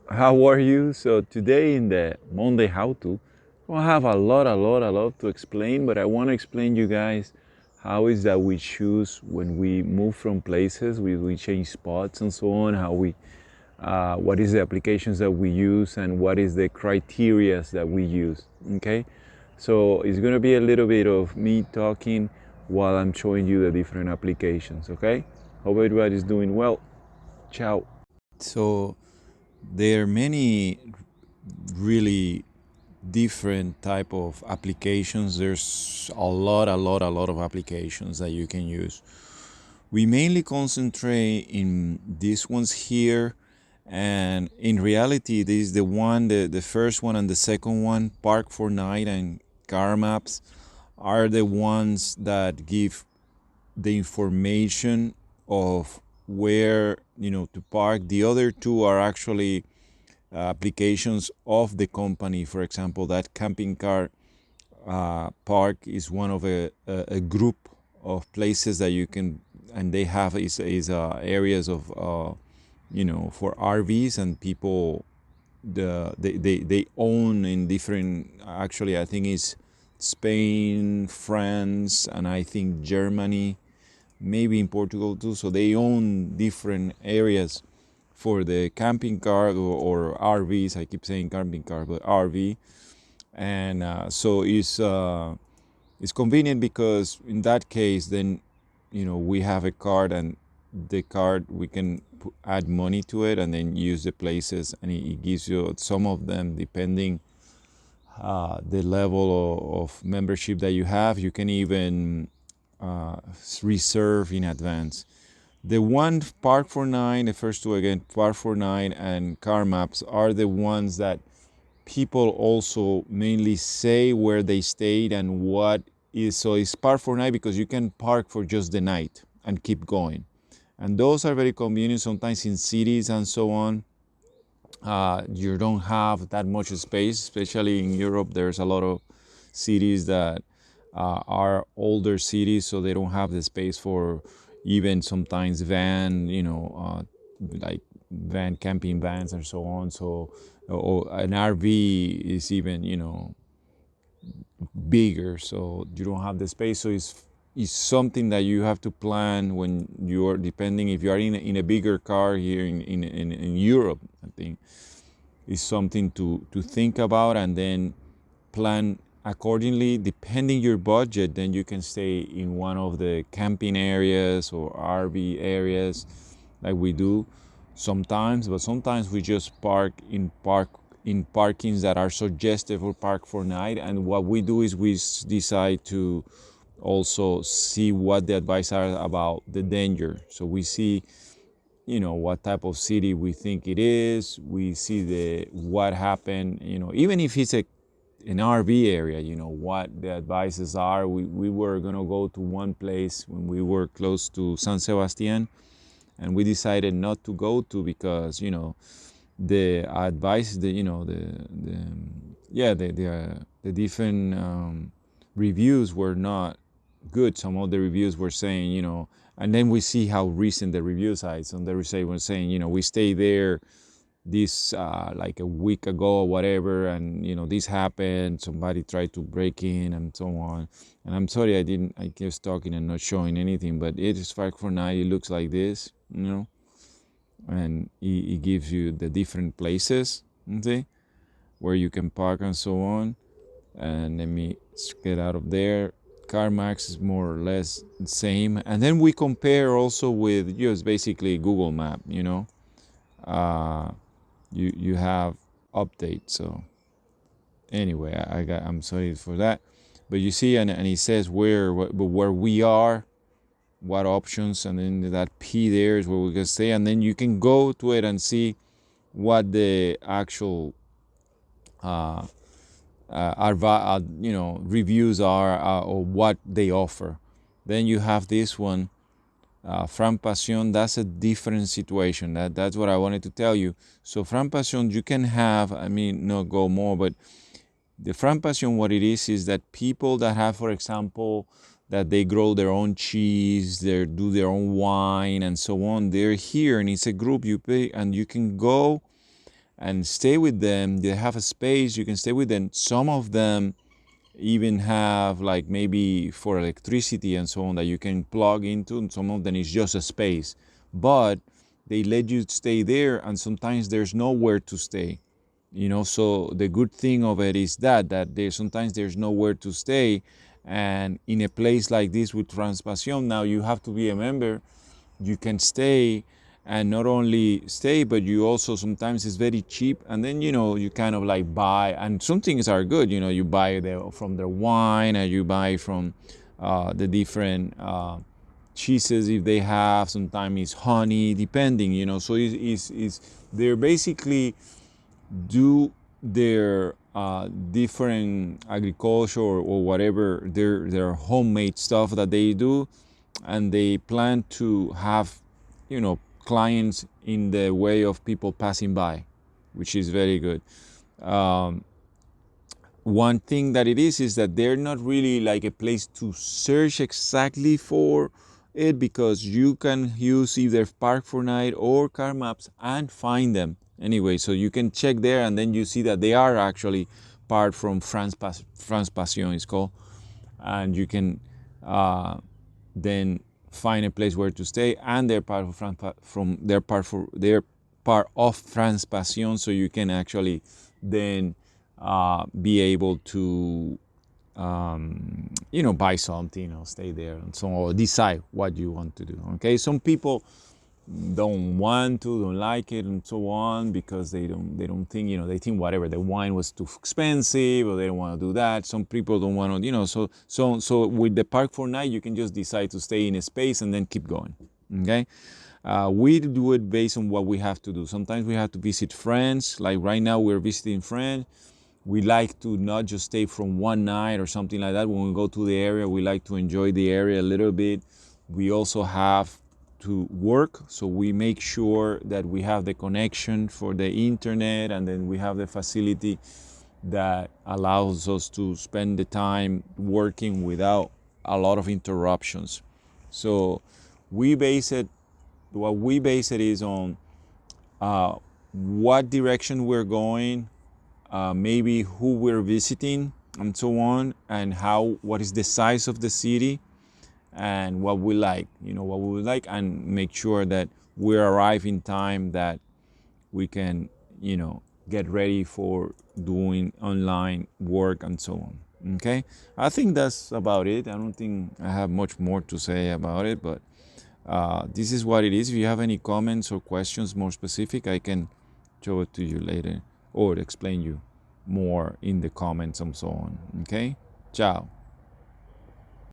How are you? So today in the Monday How To, I have a lot to explain, but I want to explain you guys how is that we choose when we move from places, we change spots and so on, what is the applications that we use and what is the criterias that we use, okay? So it's gonna be a little bit of me talking while I'm showing you the different applications, okay? Hope everybody's doing well. Ciao. So there are many really different type of applications. There's a lot of applications that you can use. We mainly concentrate in these ones here, and in reality this is the first one and the second one, Park for Night and Car Maps, are the ones that give the information of where to park. The other two are actually applications of the company. For example, that camping car park is one of a group of places that you can, and they have is areas of for RVs, and people they own in different, actually I think it's Spain, France, and I think Germany, maybe in Portugal too. So they own different areas for the camping car or RVs. I keep saying camping car, but RV. And so it's convenient because in that case, then we have a card, and the card we can add money to it and then use the places, and it gives you some of them depending the level of membership that you have. You can even reserve in advance. The one Park for Nine, the first two again, Park for Nine and Car Maps, are the ones that people also mainly say where they stayed and what is. So it's Park for Night because you can park for just the night and keep going. And those are very convenient sometimes in cities and so on. You don't have that much space, especially in Europe. There's a lot of cities that are older cities, so they don't have the space for even sometimes like van camping vans and so on. So, or an RV is even bigger, so you don't have the space. So it's something that you have to plan when you are, depending if you are in a bigger car here in Europe. I think is something to think about, and then plan accordingly. Depending your budget, then you can stay in one of the camping areas or RV areas like we do sometimes. But sometimes we just park in parkings that are suggested for Park for Night. And what we do is we decide to also see what the advice are about the danger. So we see what type of city we think it is. We see the what happened, even if it's an RV area, what the advices are. We were gonna go to one place when we were close to San Sebastian, and we decided not to go to because the advice, the different reviews were not good. Some of the reviews were saying, and then we see how recent the reviews are. So they were saying, we stay there this like a week ago or whatever, and this happened. Somebody tried to break in and so on. And I'm sorry, I kept talking and not showing anything, but it is 549. It looks like this, and it gives you the different places, okay, where you can park and so on. And let me get out of there. CarMax is more or less the same, and then we compare also with just basically Google Map. Uh, you have update. So anyway, I'm sorry for that, but you see, and it says where we are, what options, and then that P there is where we can stay, and then you can go to it and see what the actual reviews are, or what they offer. Then you have this one, Fran Passion. That's a different situation. That's what I wanted to tell you. So Fran Passion, you can have, not go more, but the Fran Passion, what it is that people that have, for example, that they grow their own cheese, they do their own wine and so on, they're here, and it's a group. You pay and you can go and stay with them. They have a space, you can stay with them. Some of them even have like maybe for electricity and so on that you can plug into, and some of them is just a space, but they let you stay there, and sometimes there's nowhere to stay, you know. So the good thing of it is that sometimes there's nowhere to stay. And in a place like this with Transpasión, now you have to be a member. You can stay, and not only stay, but you also, sometimes it's very cheap, and then, you know, you kind of like buy, and some things are good, you know, you buy from their wine, and you buy from the different cheeses if they have. Sometimes it's honey, depending, you know. So it's they're basically do their different agriculture, or whatever, their homemade stuff that they do, and they plan to have, you know, clients in the way of people passing by, which is very good. Um, One thing that it is that they're not really like a place to search exactly for it, because you can use either Park 4 Night or car maps and find them anyway. So you can check there, and then you see that they are actually part from France Passion is called, and you can then find a place where to stay, and they're part of part of France Passion, so you can actually then be able to you know, buy something or stay there, and so on, or decide what you want to do. Okay, some people don't like it and so on, because they don't think, you know, they think whatever, the wine was too expensive, or they don't want to do that. Some people don't want to, you know. So with the Park 4 Night, you can just decide to stay in a space and then keep going. Okay. We do it based on what we have to do. Sometimes we have to visit friends, like right now we're visiting friends. We like to not just stay from one night or something like that. When we go to the area, we like to enjoy the area a little bit. We also have to work, so we make sure that we have the connection for the internet, and then we have the facility that allows us to spend the time working without a lot of interruptions. So we base it, what we base it is on what direction we're going, maybe who we're visiting, and so on, and what is the size of the city, and what we like, you know, what we would like, and make sure that we arrive in time, that we can, you know, get ready for doing online work and so on. Okay, I think that's about it. I don't think I have much more to say about it, but this is what it is. If you have any comments or questions more specific, I can show it to you later, or explain you more in the comments and so on. Okay, ciao.